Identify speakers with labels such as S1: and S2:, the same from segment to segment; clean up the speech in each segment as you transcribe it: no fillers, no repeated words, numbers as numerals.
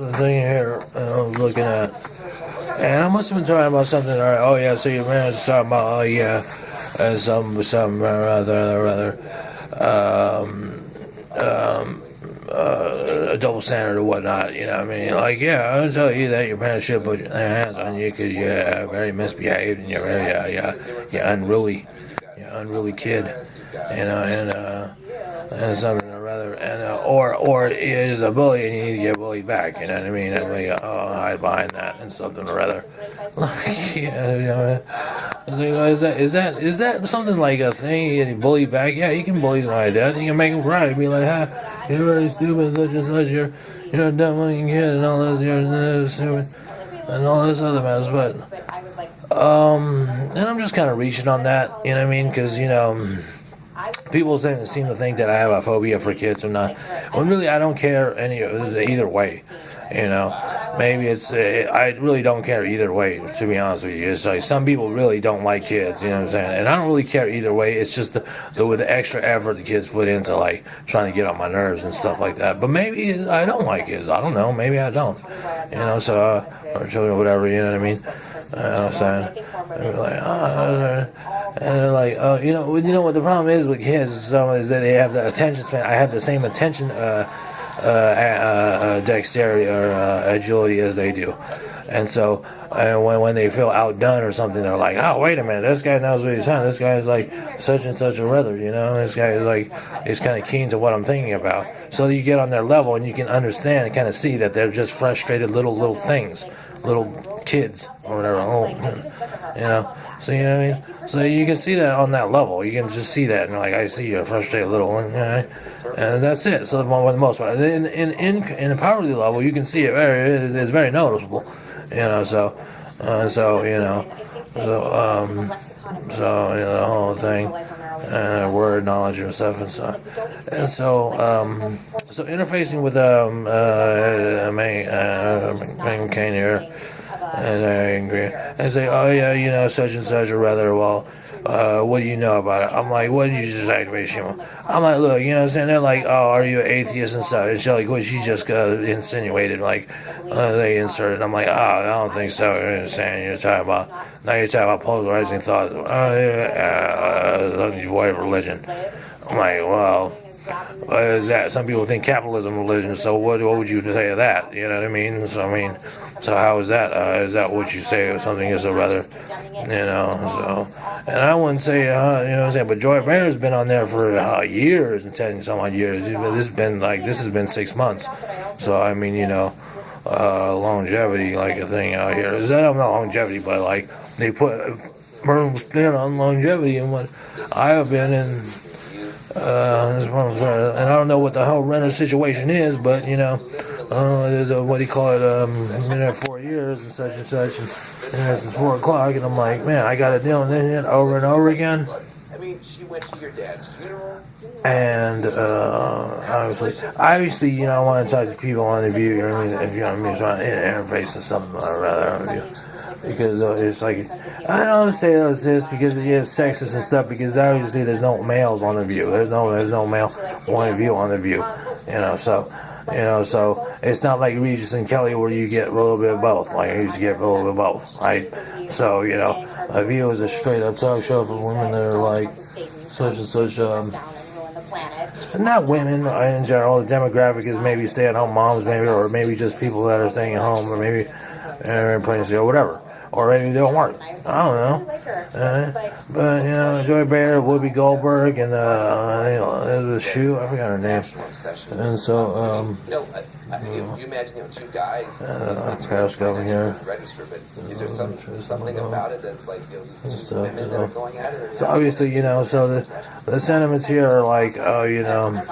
S1: The thing here I was looking at, and I must have been talking about something. All right, oh yeah, so your man is talking about, oh yeah, some rather, a double standard or whatnot. You know what I mean? Like, yeah, I'll tell you that your parents should put their hands on you because you're very misbehaved and you're very, you're unruly kid. You know, and something or other, and or is a bully and you need to get bullied back. You know what I mean? And like, oh, hide behind that and something or other. Like, yeah, you know, is that something like a thing? You get bullied back? Yeah, you can bully somebody to death. You can make them cry. Be like, you're very stupid, such and such. You're a dumb fucking kid, and all this. You're stupid, and all this other mess. But and I'm just kind of reaching on that. You know what I mean? Because people seem to think that I have a phobia for kids or not. When really, I don't care either way. You know, maybe I really don't care either way, to be honest with you. It's like some people really don't like kids, you know what I'm saying? And I don't really care either way. It's just with the extra effort the kids put into, like, trying to get on my nerves and stuff like that. But maybe I don't like kids. I don't know. Maybe I don't. You know, so, or children or whatever, you know what I mean? You know what I'm saying? And they're like, oh, you know what the problem is with kids is that they have the attention span. I have the same attention dexterity or agility as they do, and so when they feel outdone or something, they're like, oh, wait a minute, this guy knows what he's saying. This guy is like such and such a rather, you know. This guy is like is kind of keen to what I'm thinking about. So you get on their level and you can understand and kind of see that they're just frustrated little things, little kids or whatever. You know. So you know what I mean? So you can see that on that level. You can just see that, and like, I see you're frustrated a little, and that's it. So for the most part, in the poverty level, you can see it it's very noticeable. You know, so the whole thing, word knowledge and stuff and so, so interfacing with main Kane here. And I agree. And say, oh yeah, you know, such and such, or rather, well, what do you know about it? I'm like, what did you just say to me, Shima? I'm like, look, you know what I'm saying? They're like, oh, are you an atheist and stuff? It's like what she just insinuated, like, they inserted. I'm like, oh, I don't think so. You're saying you're talking about polarizing thoughts. Void of religion. I'm like, well, what is that? Some people think capitalism religion, so what would you say to that? You know what I mean? So how is that? Is that what you say or something is a rather, you know, so, and I wouldn't say, you know what I'm saying, but Joy Bear's been on there for years and 10 some odd years. This has been 6 months. So, I mean, you know, longevity, like a thing out here. Is that not longevity, but like, they put a spin on longevity and what I have been in. And I don't know what the whole renter situation is, but you know, there's what do you call it? Been there 4 years and such, and it's 4 o'clock, and I'm like, man, I got to deal with it over and over again.
S2: I mean, she went to your dad's funeral.
S1: And obviously, you know, I want to talk to people on the view. You know what I mean? If you know what I mean, trying to interface or something, or rather, because it's like I don't say this because it's sexist and stuff. Because obviously, there's no males on the view. There's no male point of view on the view. You know, so it's not like Regis and Kelly where you get a little bit of both. Like I used to get a little bit of both, right? So you know, a view is a straight up talk show for women that are like such and such. Not women in general. The demographic is maybe stay-at-home moms, maybe, or maybe just people that are staying at home, or maybe in pregnancy or whatever, or maybe they don't work. I don't know. But you know, Joy Bear, Whoopi Goldberg, and there's a shoe. I forgot her name. And so,
S2: I mean, you imagine, you know, 2 guys.
S1: Periscope in here.
S2: Register, but is there something about it that's like, you know, these 2 women that are going at it?
S1: So obviously, you know, so the sentiments here are like, oh, you know.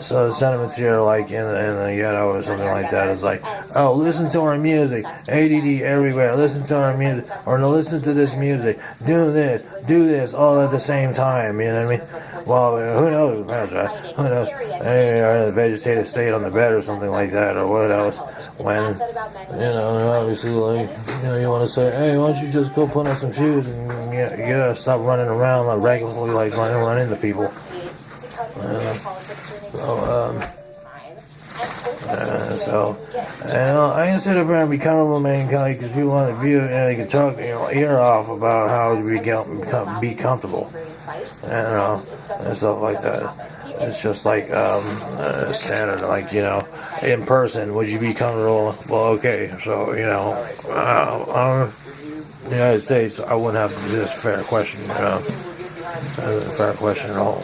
S1: So the sentiments here, like in the ghetto or something like that, is like, oh, listen to our music, ADD everywhere. Listen to our music, or no, listen to this music. Do this, all at the same time. You know what I mean? Well, who knows? Right? Who knows? Or in a vegetative state on the bed or something like that, or what else? When you know, obviously, like you want to say, hey, why don't you just go put on some shoes and you gotta stop running around like recklessly, like running into people. So, I can sit up here and be comfortable, man, because people want to view, they can talk ear off about how to be comfortable, and stuff like that. It's just like standard, like in person, would you be comfortable? Well, okay, so the United States, I wouldn't have to do this fair question, fair question at all.